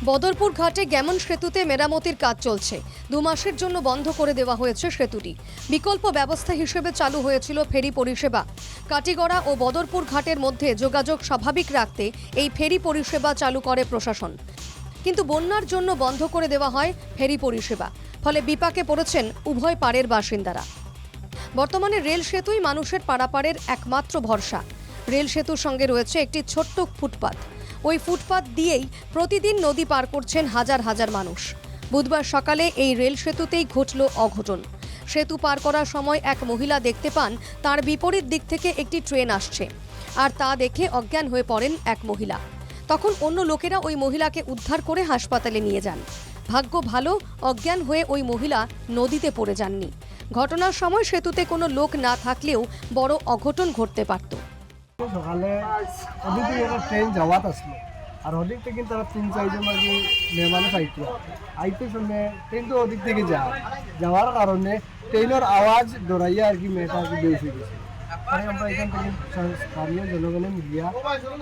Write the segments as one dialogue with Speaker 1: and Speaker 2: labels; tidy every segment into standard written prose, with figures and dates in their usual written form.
Speaker 1: বদরপুর ঘাটে গ্যামন সেতুতে মেরামতির কাজ চলছে। 2 মাসের জন্য বন্ধ করে দেওয়া হয়েছে সেতুটি। বিকল্প ব্যবস্থা হিসেবে চালু হয়েছিল ফেরি পরিষেবা। কাটিগড়া ও বদরপুর ঘাটের মধ্যে যোগাযোগ স্বাভাবিক রাখতে এই ফেরি পরিষেবা চালু করে প্রশাসন। কিন্তু বন্যার জন্য বন্ধ করে দেওয়া হয় ফেরি পরিষেবা, ফলে বিপাকে পড়েছেন উভয় পাড়ের বাসিন্দারা। বর্তমানে রেল সেতুই মানুষের পারাপারের একমাত্র ভরসা। রেল সেতুর সঙ্গে রয়েছে একটি ছোট্ট ফুটপাত। ওই ফুটপাত দিয়েই প্রতিদিন নদী পার করছেন হাজার হাজার মানুষ। বুধবার সকালে এই রেল সেতুতেই ঘটল অঘটন। সেতু পার করার সময় এক মহিলা দেখতে পান তার বিপরীত দিক থেকে একটি ট্রেন আসছে, আর তা দেখে অজ্ঞান হয়ে পড়েন এক মহিলা। তখন অন্য লোকেরা ওই মহিলাকে উদ্ধার করে হাসপাতালে নিয়ে যান। ভাগ্য ভালো, অজ্ঞান হয়ে ওই মহিলা নদীতে পড়ে যাননি। ঘটনার সময় সেতুতে কোনো লোক না থাকলেও বড় অঘটন ঘটতে পারত।
Speaker 2: সকালে ওদিক থেকে একটা ট্রেন যাওয়াত আসলো, আর ওদিক থেকে তারা 3-4 জন আর কি মেহমানে আইতে শুনে ট্রেন তো ওদিক থেকে যাওয়ার কারণে ট্রেনের আওয়াজ ডরাইয়া আর কি মেয়েটা আর কি বেশ হয়ে গেছে। তাই আমরা এখান থেকে স্থানীয় জনগণে মিলিয়া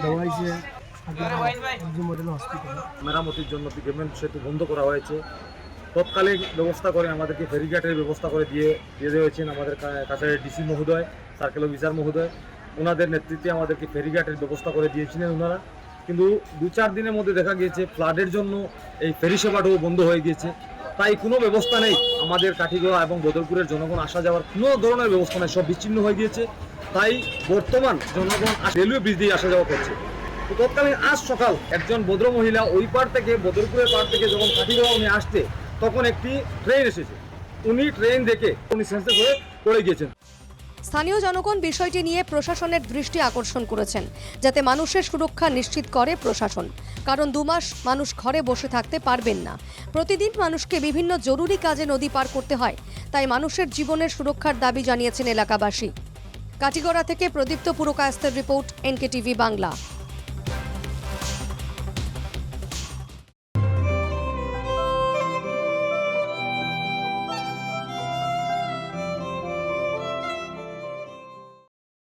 Speaker 2: দেওয়াইছে মডেল হসপিটালে।
Speaker 3: মেরামতির জন্য গ্যামন সেতু বন্ধ করা হয়েছে। তৎকালীন ব্যবস্থা করে আমাদেরকে ফেরিঘাটের ব্যবস্থা করে দিয়ে দিয়েছেন আমাদের কাছে ডিসি মহোদয়, সার্কেল অফিসার মহোদয়। ওনাদের নেতৃত্বে আমাদেরকে ফেরিঘাটের ব্যবস্থা করে দিয়েছিলেন ওনারা। কিন্তু 2-4 দিনের মধ্যে দেখা গিয়েছে ফ্লাডের জন্য এই ফেরি সেবাটাও বন্ধ হয়ে গিয়েছে। তাই কোনো ব্যবস্থা নেই আমাদের কাঠিগড়া এবং বদরপুরের জনগণ আসা যাওয়ার কোনো ধরনের ব্যবস্থা নেই, সব বিচ্ছিন্ন হয়ে গিয়েছে। তাই বর্তমান জনগণ রেলওয়ে ব্রিজ দিয়ে আসা যাওয়া করছে। তো তৎকালীন আজ সকাল একজন ভদ্র মহিলা ওই পার থেকে বদরপুরের পার থেকে যখন কাঠিগড়া উনি আসতে, তখন একটি ট্রেন এসেছে। উনি ট্রেন দেখে উনি সেন্সলেস হয়ে পড়ে গিয়েছেন।
Speaker 1: স্থানীয় জনগণ বিষয়টি নিয়ে প্রশাসনের দৃষ্টি আকর্ষণ করেছেন, যাতে মানুষের সুরক্ষা নিশ্চিত করে প্রশাসন। কারণ 2 মাস মানুষ ঘরে বসে থাকতে পারবেন না। প্রতিদিন মানুষকে বিভিন্ন জরুরি কাজে নদী পার করতে হয়। তাই মানুষের জীবনের সুরক্ষার দাবি জানিয়েছেন এলাকাবাসী। কাটিগড়া থেকে প্রদীপ্ত পুরকায়স্থের রিপোর্ট, NKTV বাংলা।